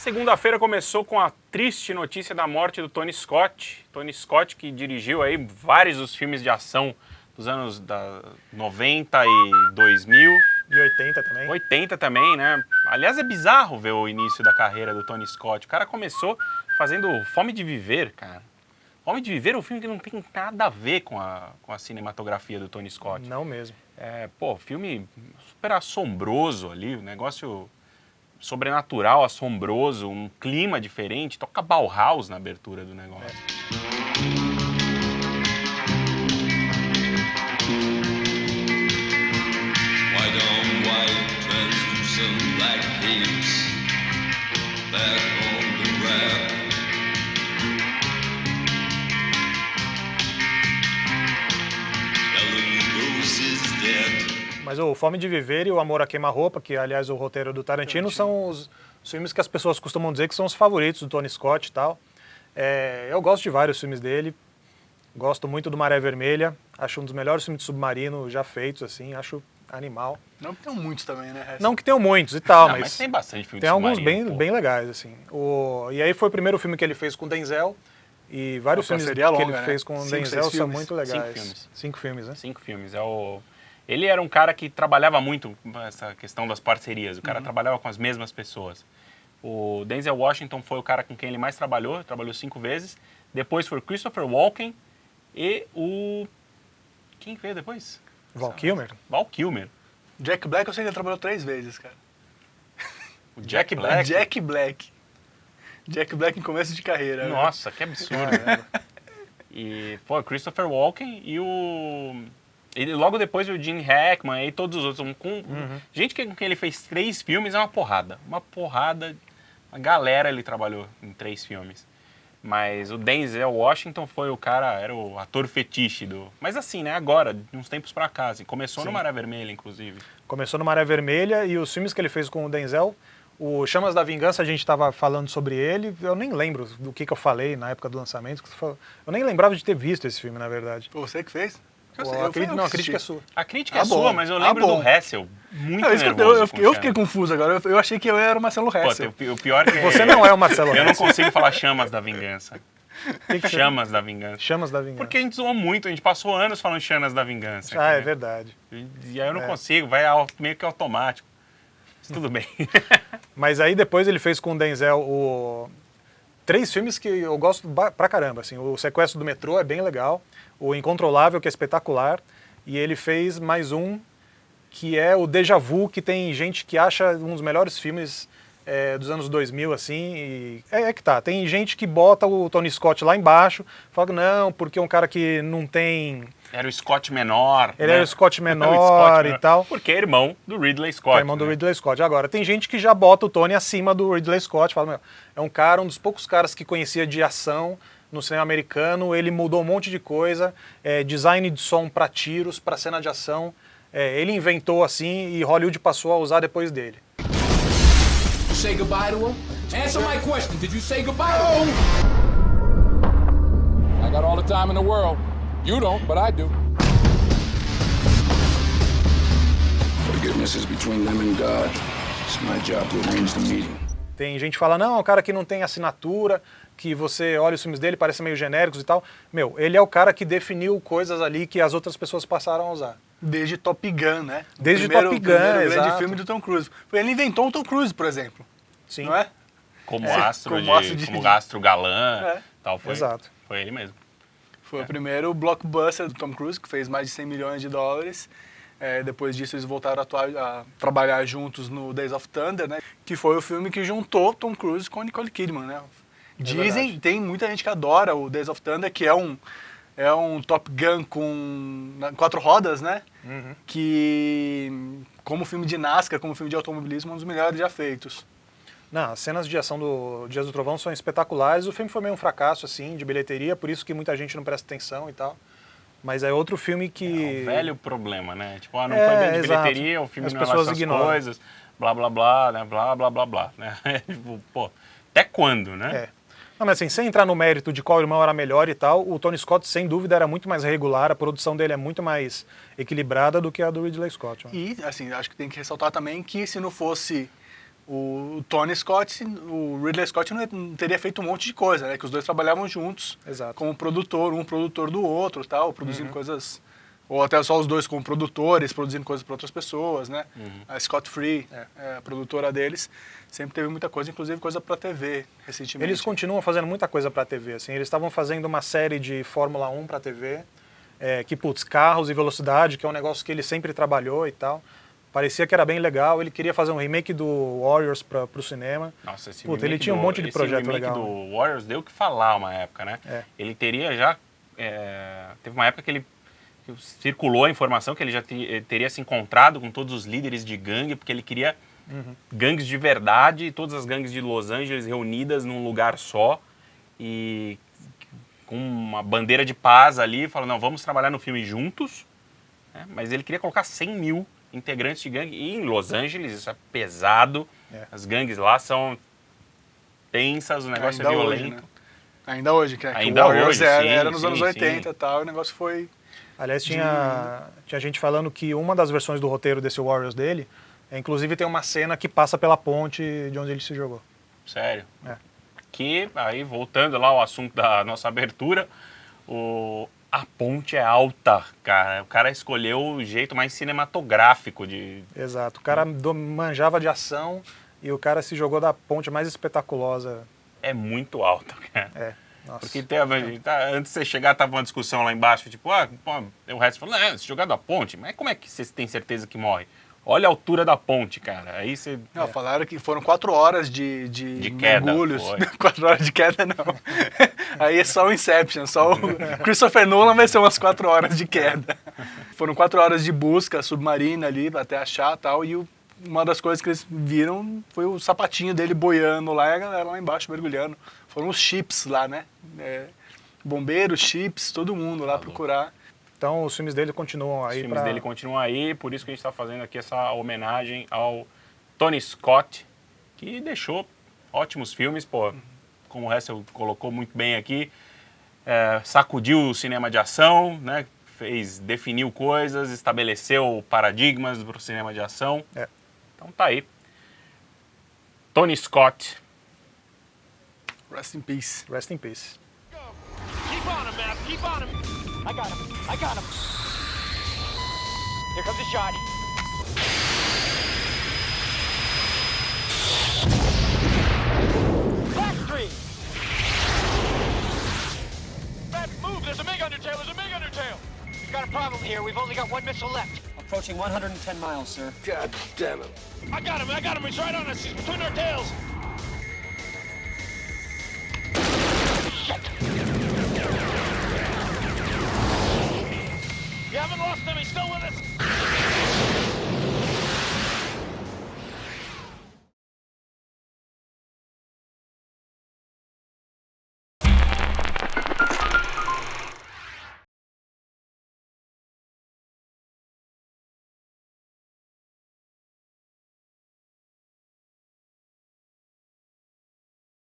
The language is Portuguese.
Segunda-feira começou com a triste notícia da morte do Tony Scott. Tony Scott, que dirigiu aí vários dos filmes de ação dos anos 90 e 2000. E 80 também. 80 também, né? Aliás, é bizarro ver o início da carreira do Tony Scott. O cara começou fazendo Fome de Viver, cara. Fome de Viver é um filme que não tem nada a ver com a cinematografia do Tony Scott. Não mesmo. Filme super assombroso ali, um negócio sobrenatural, assombroso, um clima diferente. Toca Bauhaus na abertura do negócio. Mas o Fome de Viver e o Amor a Queima-Roupa, que aliás o roteiro do Tarantino, são os filmes que as pessoas costumam dizer que são os favoritos do Tony Scott e tal. Eu gosto de vários filmes dele, gosto muito do Maré Vermelha, acho um dos melhores filmes de submarino já feitos, assim, acho animal. Não que tenham muitos também, né? Não que tenham muitos e tal, mas tem bastante filme tem de alguns submarino, bem legais, assim. E aí foi o primeiro filme que ele fez com o Denzel, e vários filmes que ele fez com o Denzel são muito legais. 5 filmes, né? 5 filmes. Ele era um cara que trabalhava muito essa questão das parcerias. O cara trabalhava com as mesmas pessoas. O Denzel Washington foi o cara com quem ele mais trabalhou 5 vezes. Depois foi o Christopher Walken e o... Quem veio depois? Val Kilmer. Val Kilmer. Jack Black eu sei que ele trabalhou 3 vezes, cara. O Jack Black? Jack Black. Jack Black em começo de carreira. Nossa, que absurdo. E foi o Christopher Walken e o... E logo depois o Gene Hackman e todos os outros. Gente com quem ele fez 3 filmes é uma porrada. Uma galera ele trabalhou em 3 filmes. Mas o Denzel Washington foi o cara, era o ator fetiche do... Mas assim, né, agora, de uns tempos pra cá, assim, começou no Maré Vermelha, inclusive. Começou no Maré Vermelha e os filmes que ele fez com o Denzel, o Chamas da Vingança, a gente estava falando sobre ele, eu nem lembro do que eu falei na época do lançamento, eu nem lembrava de ter visto esse filme, na verdade. Você que fez? A crítica é sua. A crítica é sua, mas eu lembro do Hessel, muito nervoso. Eu fiquei confuso agora, eu achei que eu era o Marcelo Hessel. O pior é que... Você não é o Marcelo Hessel. Eu não consigo falar Chamas da Vingança. Chamas da Vingança. Chamas da Vingança. Porque a gente zoou muito, a gente passou anos falando Chamas da Vingança. É verdade. E aí eu não consigo, vai meio que automático. Mas tudo bem. Mas aí depois ele fez com o Denzel 3 filmes que eu gosto pra caramba, assim. O Sequestro do Metrô é bem legal. O Incontrolável, que é espetacular, e ele fez mais um, que é o Déjà Vu, que tem gente que acha um dos melhores filmes dos anos 2000, assim, e tem gente que bota o Tony Scott lá embaixo, fala que não, porque é um cara que não tem... Era o Scott menor. Ele era o Scott menor e tal. Porque é irmão do Ridley Scott. É irmão do Ridley Scott. Agora, tem gente que já bota o Tony acima do Ridley Scott, fala, é um dos poucos caras que conhecia de ação no cinema americano, ele mudou um monte de coisa, design de som para tiros, para cena de ação, ele inventou assim e Hollywood passou a usar depois dele. You say goodbye to him? Answer my question. Did you say goodbye to him? I got all the time in the world. You don't, but I do. Forgiveness is between them and God. It's my job to arrange the meeting. Tem gente que fala, não, é um cara que não tem assinatura, que você olha os filmes dele, parecem meio genéricos e tal. Ele é o cara que definiu coisas ali que as outras pessoas passaram a usar. Desde Top Gun, né? Desde Top Gun, exato. O grande filme do Tom Cruise. Ele inventou o Tom Cruise, por exemplo. Sim. Não é? Como astro galã, tal. Exato. Foi ele mesmo. Foi o primeiro blockbuster do Tom Cruise, que fez mais de 100 milhões de dólares. Depois disso, eles voltaram a trabalhar juntos no Days of Thunder, né? Que foi o filme que juntou Tom Cruise com Nicole Kidman, né? Dizem, tem muita gente que adora o Days of Thunder, que é um Top Gun com 4 rodas, né? Que, como filme de NASCAR, como filme de automobilismo, é um dos melhores já feitos. Não, as cenas de ação do Dias do Trovão são espetaculares. O filme foi meio um fracasso, assim, de bilheteria, por isso que muita gente não presta atenção e tal. Mas é outro filme que... É um velho problema, né? Tipo, não foi bem de bilheteria, o filme as não pessoas é essas ignoram. coisas, blá, blá, blá, né? Blá, blá, blá, blá, né? Tipo, pô, até quando, né? Não, mas assim, sem entrar no mérito de qual irmão era melhor e tal, o Tony Scott, sem dúvida, era muito mais regular, a produção dele é muito mais equilibrada do que a do Ridley Scott. Né? E, assim, acho que tem que ressaltar também que se não fosse O Tony Scott, o Ridley Scott não teria feito um monte de coisa, né? Que os dois trabalhavam juntos, Exato. como produtor, um produtor do outro, tal, produzindo coisas, ou até só os dois como produtores, produzindo coisas para outras pessoas, né? A Scott Free, a produtora deles, sempre teve muita coisa, inclusive coisa para TV recentemente. Eles continuam fazendo muita coisa para TV, assim. Eles estavam fazendo uma série de Fórmula 1 para TV, que, putz, carros e velocidade, que é um negócio que ele sempre trabalhou e tal. Parecia que era bem legal. Ele queria fazer um remake do Warriors para o cinema. Nossa, esse Puta, remake ele tinha um monte de projeto esse remake legal. do Warriors deu o que falar uma época, né? Ele teria já... teve uma época que ele circulou a informação que ele já teria se encontrado com todos os líderes de gangue, porque ele queria gangues de verdade, todas as gangues de Los Angeles reunidas num lugar só e com uma bandeira de paz ali, falando, não, vamos trabalhar no filme juntos, né? Mas ele queria colocar 100 mil integrantes de gangue, e em Los Angeles isso é pesado, as gangues lá são tensas, o negócio Ainda é violento. hoje, né? Ainda hoje, que Ainda o Warriors hoje, era sim, nos sim, anos 80 sim. e tal, e o negócio foi... Aliás, tinha gente falando que uma das versões do roteiro desse Warriors dele, inclusive tem uma cena que passa pela ponte de onde ele se jogou. Sério. É. Que, aí voltando lá ao assunto da nossa abertura, a ponte é alta, cara. O cara escolheu o jeito mais cinematográfico de... Exato. O cara manjava de ação e o cara se jogou da ponte mais espetaculosa. É muito alta, cara. Nossa. Porque antes de você chegar, tava uma discussão lá embaixo, tipo, o resto falou, se jogar da ponte, mas como é que você tem certeza que morre? Olha a altura da ponte, cara. Aí você... Não, falaram que foram 4 horas de queda, mergulhos. foi. 4 horas de queda, não. Aí é só o Inception, só o Christopher Nolan vai ser umas 4 horas de queda. Foram 4 horas de busca submarina ali, até achar e tal, e uma das coisas que eles viram foi o sapatinho dele boiando lá e a galera lá embaixo mergulhando. Foram os chips lá, né? Bombeiros, chips, todo mundo lá procurar. Então os filmes dele continuam aí. Os filmes dele continuam aí, por isso que a gente está fazendo aqui essa homenagem ao Tony Scott, que deixou ótimos filmes, pô, como o Hessel colocou muito bem aqui, sacudiu o cinema de ação, né? Definiu coisas, estabeleceu paradigmas para o cinema de ação. Então tá aí. Tony Scott. Rest in peace. Rest in peace. Keep on him, man. Keep on him. I got him. I got him. Here comes the shot. Blackstreet! Bad move. There's a MiG undertail. There's a MiG undertail. We've got a problem here. We've only got 1 missile left. Approaching 110 miles, sir. God damn it. I got him. I got him. He's right on us. He's between our tails. Shit. You haven't lost him. He's still with us.